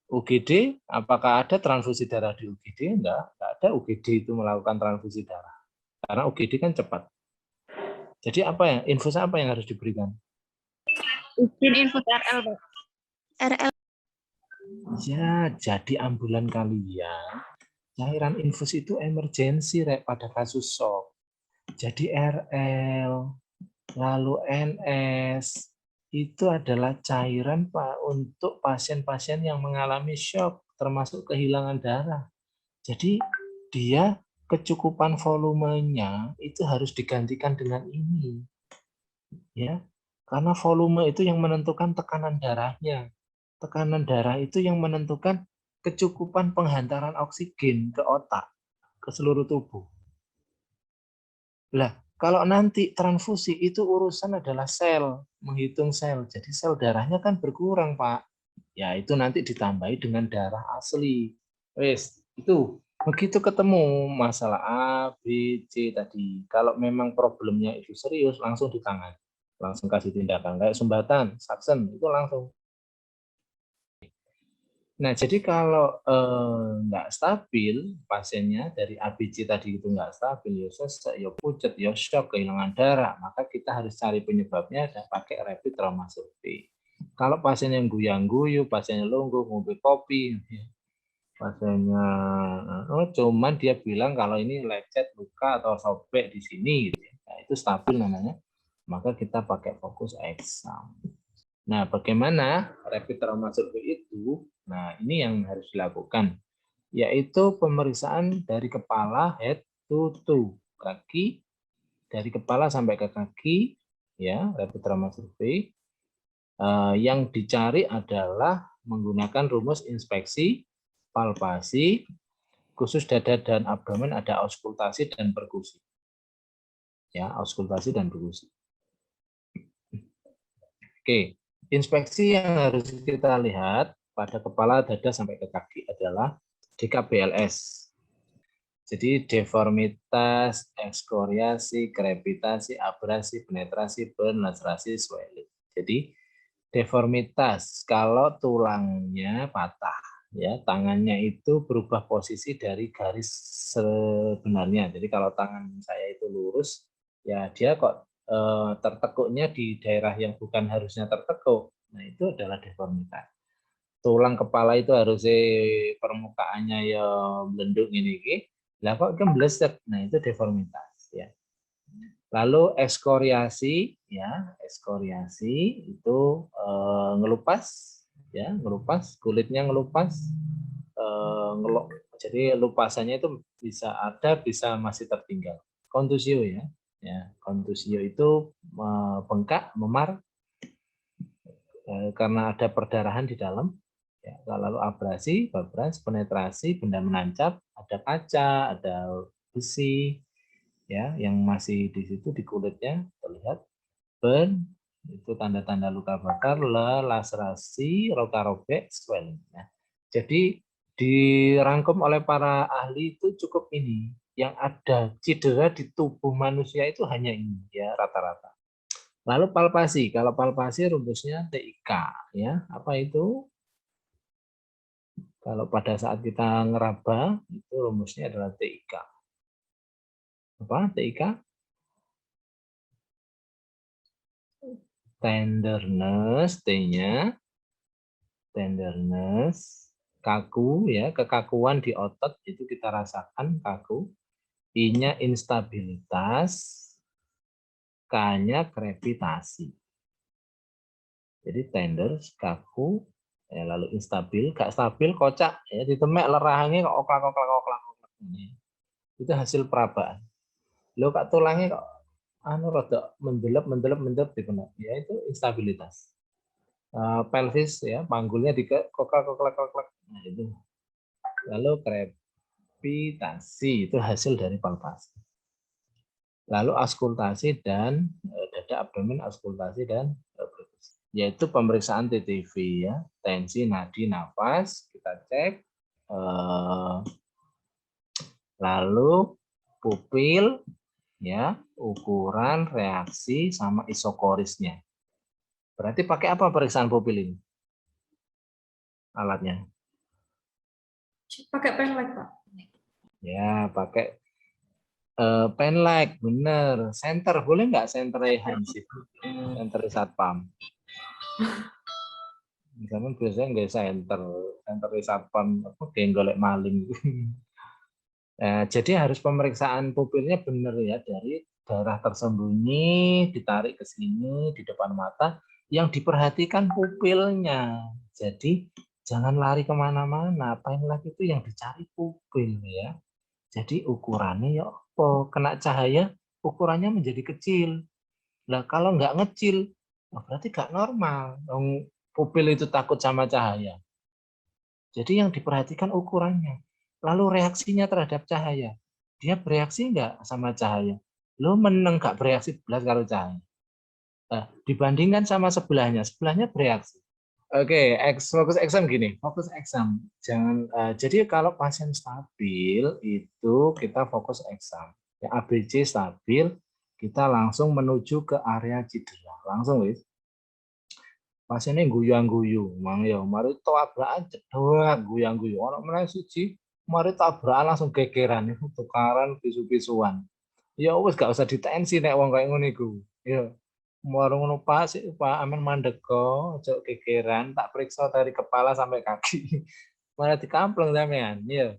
UGD, apakah ada transfusi darah di UGD? Enggak ada UGD itu melakukan transfusi darah. Karena UGD kan cepat. Jadi apa ya? Infus apa yang harus diberikan? Izin infus RL, Pak. RL. Ya, jadi ambulan kalian, cairan infus itu emergensi Rek, pada kasus shock. Jadi RL, lalu NS, itu adalah cairan Pak untuk pasien-pasien yang mengalami shock, termasuk kehilangan darah. Jadi dia kecukupan volumenya itu harus digantikan dengan ini. Ya, karena volume itu yang menentukan tekanan darahnya. Tekanan darah itu yang menentukan kecukupan penghantaran oksigen ke otak, ke seluruh tubuh. Lah, kalau nanti transfusi itu urusan adalah sel, menghitung sel. Jadi sel darahnya kan berkurang, Pak. Ya, itu nanti ditambahi dengan darah asli. Wes, itu begitu ketemu masalah A, B, C tadi. Kalau memang problemnya itu serius, langsung ditangani. Langsung kasih tindakan kayak sumbatan, saksen, itu langsung. Nah, jadi kalau nggak stabil pasiennya dari ABC tadi itu nggak stabil, ya sesek, ya pucet, ya shock, kehilangan darah, maka kita harus cari penyebabnya dan pakai rapid trauma survey. Kalau pasien yang guyang-guyu, pasiennya lungguh, ngombe kopi, pasiennya cuman dia bilang kalau ini lecet, luka atau sobek di sini, gitu ya. Nah, itu stabil namanya, maka kita pakai fokus exam. Nah, bagaimana rapid trauma survey itu? Nah, ini yang harus dilakukan, yaitu pemeriksaan dari kepala head to toe, kaki dari kepala sampai ke kaki, ya, rapid trauma survey. Yang dicari adalah menggunakan rumus inspeksi, palpasi, khusus dada dan abdomen ada auskultasi dan perkusi. Ya, auskultasi dan perkusi. Oke. Inspeksi yang harus kita lihat pada kepala, dada, sampai ke kaki adalah DKBLS. Jadi deformitas, ekskoriasi, krepitasi, abrasi, penetrasi, burn, laserasi, swelling. Jadi deformitas kalau tulangnya patah, ya tangannya itu berubah posisi dari garis sebenarnya. Jadi kalau tangan saya itu lurus, ya dia kok tertekuknya di daerah yang bukan harusnya tertekuk. Nah, itu adalah deformitas. Tulang kepala itu harusnya permukaannya ya belendung ini, lah kok kembleset. Nah, itu deformitas ya. Lalu ekskoriasi ya, ekskoriasi itu ngelupas ya, ngelupas kulitnya, ngelupas jadi lupasannya itu bisa ada, bisa masih tertinggal. Kontusio ya. Ya, kontusio itu bengkak, memar karena ada perdarahan di dalam. Ya, lalu abrasi, babras, penetrasi, benda menancap, ada kaca, ada besi, ya, yang masih di situ di kulitnya terlihat. Burn itu tanda-tanda luka bakar, laserasi, luka robek, swelling. Nah, jadi dirangkum oleh para ahli itu cukup ini. Yang ada cedera di tubuh manusia itu hanya ini ya rata-rata. Lalu palpasi, kalau palpasi rumusnya TIK ya. Apa itu? Kalau pada saat kita ngeraba itu rumusnya adalah TIK. Apa TIK? Tenderness, T-nya tenderness, kaku ya, kekakuan di otot itu kita rasakan kaku. I-nya instabilitas, K-nya krepitasi. Jadi tender, kaku, ya, lalu instabil, gak stabil, kocak, ya, ditemek lerahnya kok oklak. Itu hasil perabaan. Lo kak tulangnya kok anu rada mendelep di benak, ya itu instabilitas. Pelvis ya, panggulnya di koklak. Nah, itu. Lalu krepitasi itu hasil dari palpasi. Lalu auskultasi dan dada abdomen, auskultasi dan yaitu pemeriksaan TTV ya, tensi, nadi, nafas, kita cek. Lalu pupil, ya, ukuran, reaksi, sama isokorisnya. Berarti pakai apa periksaan pupil ini? Alatnya? Pakai pen light, Pak. Ya, pakai penlight, bener. Senter, boleh nggak senter Hansip? Senter satpam. Misalnya biasanya nggak senter satpam, apa kayak golek maling. Jadi harus pemeriksaan pupilnya benar ya, dari daerah tersembunyi ditarik ke sini di depan mata, yang diperhatikan pupilnya. Jadi jangan lari kemana-mana, penlight itu yang dicari pupil ya. Jadi ukurannya ya apa? Kena cahaya ukurannya menjadi kecil. Nah kalau nggak ngecil, berarti nggak normal. Pupil itu takut sama cahaya. Jadi yang diperhatikan ukurannya. Lalu reaksinya terhadap cahaya. Dia bereaksi nggak sama cahaya? Lo meneng nggak bereaksi belas kalau cahaya. Nah, dibandingkan sama sebelahnya bereaksi. Oke, fokus exam gini, fokus exam. Jadi kalau pasien stabil itu kita fokus exam. Ya, ABC stabil, kita langsung menuju ke area cedera. Langsung, wis. Pasiennya guyang-guyu, mang ya, mari tabrakan jedok guyang-guyu. Orang meneh siji, mari tabrakan langsung gegeran itu tukaran pisu-pisuan. Ya wis gak usah ditensi nek wong kayak ngono iku. Ya. Warung ngono Pak, aman mandeko, ojo gegeran, tak periksa dari kepala sampai kaki. Malah dikampleng sampean, ya.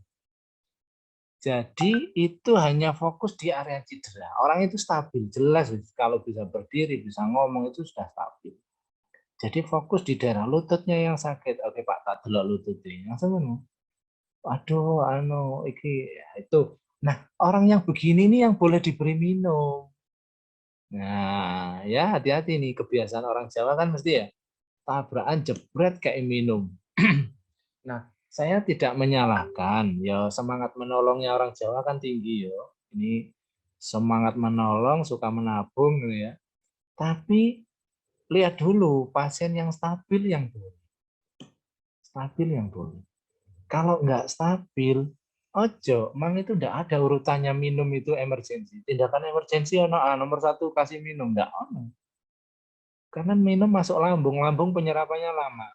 Jadi itu hanya fokus di area cedera. Orang itu stabil, jelas kalau bisa berdiri, bisa ngomong itu sudah stabil. Jadi fokus di daerah lututnya yang sakit. Oke Pak, tak delok lututnya. Langsung ngono. Aduh, iki itu. Nah, orang yang begini nih yang boleh diberi minum. Nah, ya hati-hati nih, kebiasaan orang Jawa kan mesti ya tabrakan jebret kayak minum. Nah, saya tidak menyalahkan, ya semangat menolongnya orang Jawa kan tinggi ya. Ini semangat menolong, suka menabung gitu ya. Tapi lihat dulu pasien yang stabil yang boleh. Stabil yang boleh. Kalau nggak stabil, ojo, mang itu enggak ada urutannya minum itu emergensi. Tindakan emergensi nomor 1 kasih minum, enggak ono. Karena minum masuk lambung, lambung penyerapannya lama.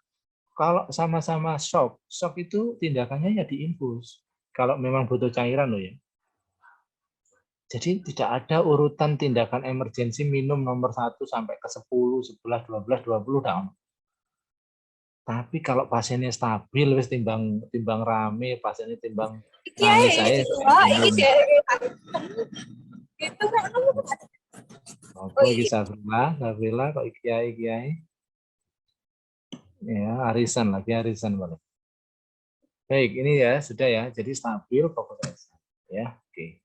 Kalau sama-sama shock itu tindakannya ya diinfus. Kalau memang butuh cairan loh ya. Jadi tidak ada urutan tindakan emergensi minum nomor 1 sampai ke 10, 11, 12, 20 down. Tapi kalau pasiennya stabil, wis timbang rame, pasiennya timbang nangis saya. Apa iki Safila kok kiai. Ya, arisan boleh. Baik, ini ya sudah ya. Jadi stabil fokus exam ya. Oke.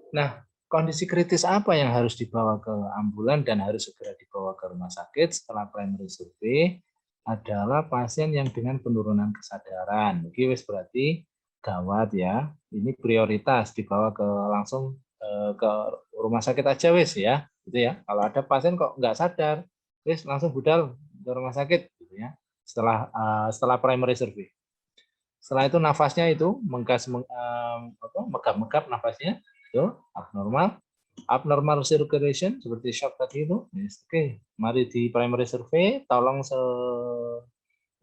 Nah, kondisi kritis apa yang harus dibawa ke ambulan dan harus segera dibawa ke rumah sakit setelah primary survey adalah pasien yang dengan penurunan kesadaran. Oke, wis berarti gawat ya. Ini prioritas dibawa langsung ke rumah sakit aja wis ya. Gitu ya. Kalau ada pasien kok nggak sadar, wis langsung budal ke rumah sakit gitu ya. Setelah primary survey. Setelah itu nafasnya itu megap-megap nafasnya itu abnormal circulation seperti shock tadi itu. Oke, mari di primary survey tolong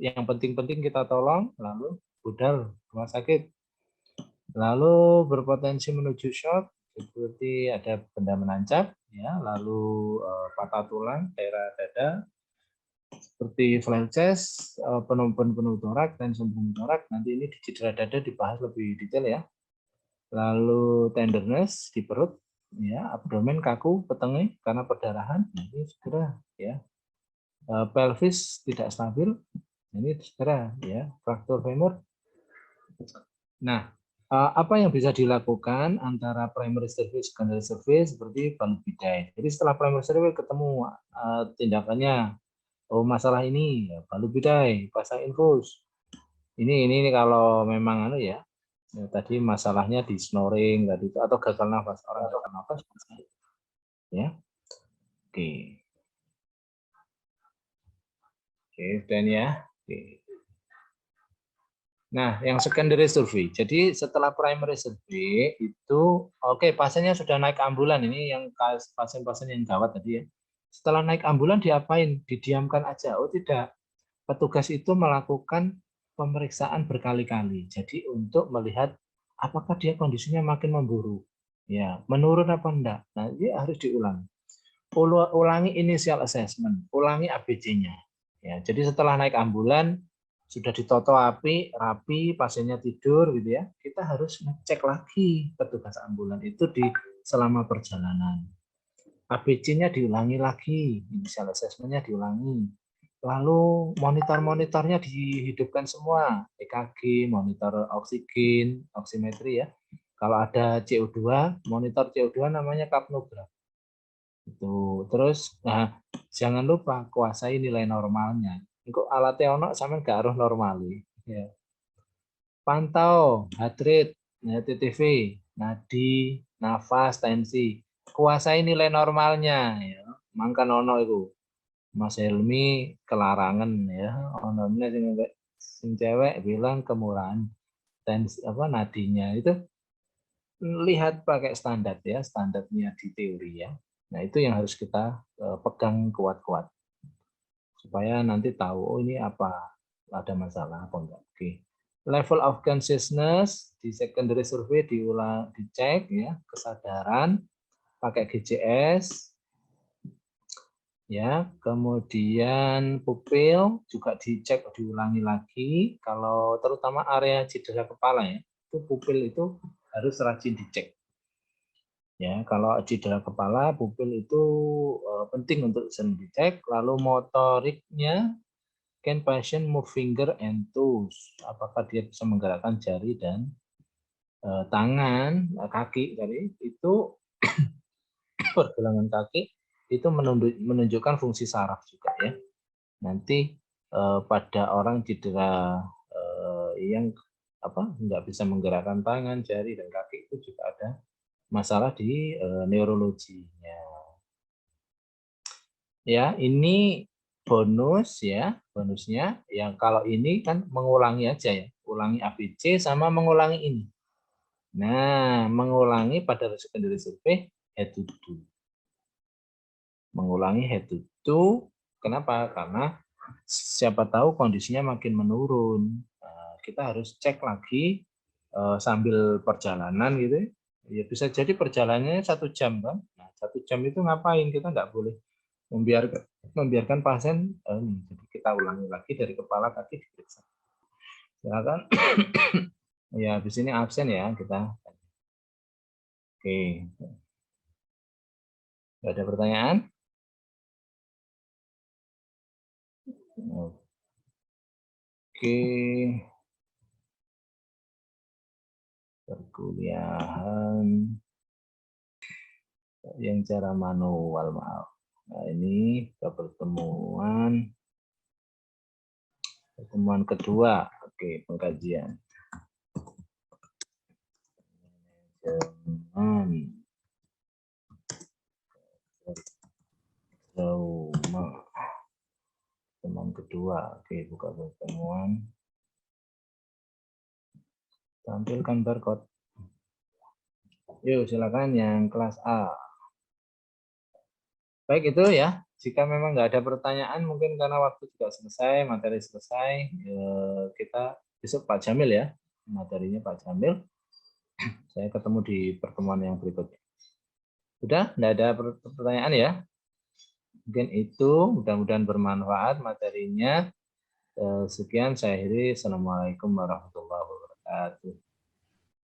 yang penting-penting kita tolong, lalu budal rumah sakit. Lalu berpotensi menuju shock seperti ada benda menancap ya, lalu patah tulang daerah dada seperti flat chest, penuh torak dan sembung torak. Nanti ini di cedera dada dibahas lebih detail ya. Lalu tenderness di perut, ya, abdomen kaku, petenge karena perdarahan. Ini segera ya. Pelvis tidak stabil, ini segera ya. Fraktur femur. Nah, apa yang bisa dilakukan antara primary survey, secondary survey seperti balubidai. Jadi setelah primary survey ketemu tindakannya. Oh masalah ini ya, balubidai, pasang infus. Ini kalau memang ya, tadi masalahnya di snoring tadi itu atau gagal nafas, orang gagal nafas ya. Oke. Dan ya. Oke. Nah, yang secondary survey. Jadi setelah primary survey itu, oke, pasiennya sudah naik ambulan. Ini yang pasien-pasien yang gawat tadi ya. Setelah naik ambulan diapain? Didiamkan aja? Oh tidak. Petugas itu melakukan pemeriksaan berkali-kali. Jadi untuk melihat apakah dia kondisinya makin memburuk. Ya, menurun apa enggak. Nah, ini harus diulangi. Ulangi initial assessment, ulangi ABC-nya. Ya, jadi setelah naik ambulan sudah ditoto rapi, pasiennya tidur gitu ya. Kita harus ngecek lagi petugas ambulan itu di selama perjalanan. ABC-nya diulangi lagi, initial assessment-nya diulangi. Lalu monitor-monitornya dihidupkan semua, EKG, monitor oksigen, oximetri ya. Kalau ada CO2, monitor CO2 namanya kapnograf. Itu. Terus nah, jangan lupa kuasai nilai normalnya. Engko alatnya ono sampean gak harus normali. Ya. Pantau heart rate, TTV, nadi, nafas, tensi. Kuasai nilai normalnya ya. Mangkan ono itu. Mas Helmi kelarangan ya. Ono sing cewek bilang kemurahan tensi apa nadinya itu lihat pakai standar ya, standarnya di teori ya. Nah, itu yang harus kita pegang kuat-kuat. Supaya nanti tahu, oh ini apa, ada masalah apa enggak. Oke. Level of consciousness di secondary survey dicek ya, kesadaran, pakai GCS, ya, kemudian pupil juga dicek, diulangi lagi, kalau terutama area cedera kepala ya, itu pupil itu harus rajin dicek. Ya, kalau cedera kepala, pupil itu penting untuk sering dicek. Lalu motoriknya, can patient move finger and toes? Apakah dia bisa menggerakkan jari dan tangan, kaki tadi itu pergelangan kaki itu menunjukkan fungsi saraf juga ya. Nanti pada orang cedera yang nggak bisa menggerakkan tangan, jari dan kaki itu juga ada masalah di neurologinya. Ya, ini bonus ya, bonusnya yang kalau ini kan mengulangi aja ya, ulangi ABC sama mengulangi ini. Nah, mengulangi pada secondary survey head to toe. Mengulangi head to toe, kenapa? Karena siapa tahu kondisinya makin menurun. Nah, kita harus cek lagi sambil perjalanan gitu. Ya bisa jadi perjalanannya 1 jam kan. Nah, 1 jam itu ngapain? Kita nggak boleh membiarkan pasien jadi kita ulangi lagi dari kepala kaki diperiksa. Silakan. Ya, di sini absen ya kita. Oke. Nggak ada pertanyaan? Oke. Perkuliahan yang cara manual, maaf. Nah, ini pertemuan kedua. Oke, pengkajian. Pertemuan kedua. Oke, buka pertemuan. Tampilkan barcode. Yuk, silakan yang kelas A. Baik itu ya. Jika memang nggak ada pertanyaan, mungkin karena waktu juga selesai, materi selesai, kita besok Pak Jamil ya, materinya Pak Jamil. Saya ketemu di pertemuan yang berikutnya. Sudah, nggak ada pertanyaan ya? Mungkin itu, mudah-mudahan bermanfaat materinya. Sekian, saya akhiri. Assalamualaikum warahmatullahi wabarakatuh.